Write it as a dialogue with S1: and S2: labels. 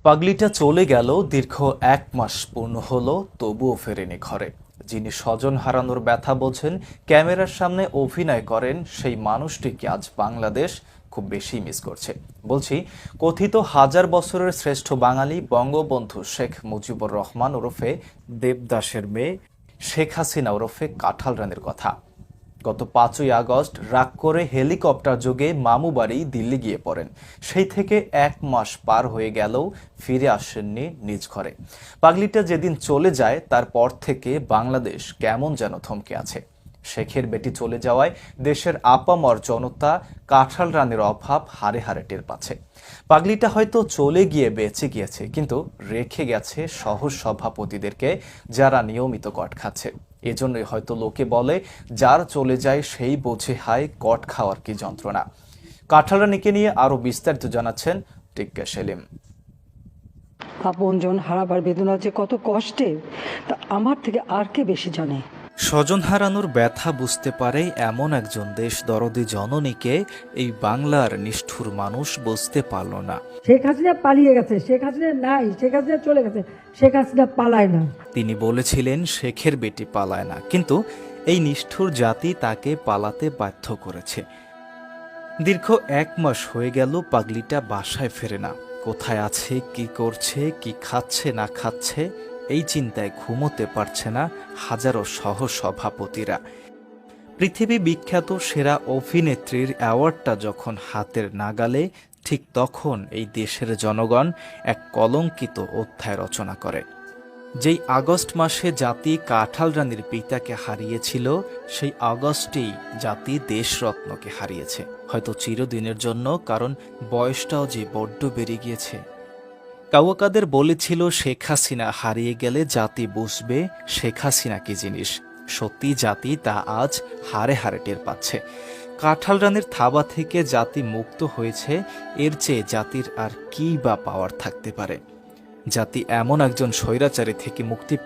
S1: পাগলিটা চলে গেল, দীর্ঘ ১ মাস পূর্ণ হলো, তবুও ফেরেনি ঘরে। যিনি স্বজন হারানোর ব্যথা বোঝেন, ক্যামেরার সামনে অভিনয় করেন, সেই মানুষটিকে আজ বাংলাদেশ খুব বেশি মিস করছে। বলছি কথিত হাজার বছরের শ্রেষ্ঠ বাঙালি বঙ্গবন্ধু শেখ মুজিবুর রহমান ওরফে দেবদাসের মেয়ে শেখ হাসিনা ওরফে কাঁঠাল রানীর কথা। গত ৫ই আগস্ট রাগ করে হেলিকপ্টার যোগে মামু বাড়ি দিল্লি গিয়ে পড়েন। সেই থেকে ১ মাস পার হয়ে গেলেও ফিরে আসেননি নিজ ঘরে। পাগলিটা যেদিন চলে যায় তারপর থেকে বাংলাদেশ কেমন যেন থমকে আছে। শেখের বেটি চলে যাওয়ায় দেশের আপামর জনতা কাঁঠাল রানীর অভাব হাড়ে হাড়ে টের পাচ্ছে। পাগলিটা হয়তো চলে গিয়ে বেঁচে গিয়েছে, কিন্তু রেখে গেছে সহ সভাপতিদেরকে, যারা নিয়মিত কট খাচ্ছে। এজন্যই হয়তো লোকে বলে, যার চলে যায় সেই বোঝে হায় কট খাওয়ার কি যন্ত্রণা। কাঁঠাল রানীকে নিয়ে আরো বিস্তারিত জানাচ্ছেন টিক্কা সেলিম।
S2: আপনজন হারাবার বেদনা যে কত কষ্টে, তা আমার থেকে আর কে বেশি জানে।
S1: স্বজন হারানোর ব্যথা বুঝতে পারে এমন একজন দেশ দরদি জননীকে এই বাংলার নিষ্ঠুর মানুষ বুঝতে পারল না।
S2: শেখ হাসিনা পালিয়ে গেছে, শেখ হাসিনা নাই, শেখ হাসিনা চলে গেছে, শেখ হাসিনা পালায় না।
S1: তিনি বলেছিলেন শেখের বেটি পালায় না, কিন্তু এই নিষ্ঠুর জাতি তাকে পালাতে বাধ্য করেছে। দীর্ঘ ১ মাস হয়ে গেল পাগলিটা বাসায় ফেরে না। কোথায় আছে, কি করছে, কি খাচ্ছে না খাচ্ছে, এই চিন্তায় ঘুমোতে পারছে না হাজারো সহ সভাপতিরা। পৃথিবী বিখ্যাত সেরা অভিনেত্রীর অ্যাওয়ার্ডটা যখন হাতের নাগালে, ঠিক তখন এই দেশের জনগণ এক কলঙ্কিত অধ্যায় রচনা করে। যেই আগস্ট মাসে জাতি কাঁঠাল রানীর পিতাকে হারিয়েছিল, সেই আগস্টেই জাতি দেশরত্নকে হারিয়েছে, হয়তো চিরদিনের জন্য, কারণ বয়সটাও যে বড্ড বেড়ে গিয়েছে। কাউকাদের বলেছিল শেখ হাসিনা হারিয়ে গেলে জাতি বুঝবে শেখ হাসিনা কি জিনিস। সত্যি জাতি তা আজ হাড়ে হাড়ে টের পাচ্ছে। কাঁঠাল রানীর থাবা থেকে জাতি মুক্ত হয়েছে, এর চেয়ে জাতির আর কি বা পাওয়ার থাকতে পারে। জাতি এমন একজন স্বৈরাচারী থেকে মুক্তি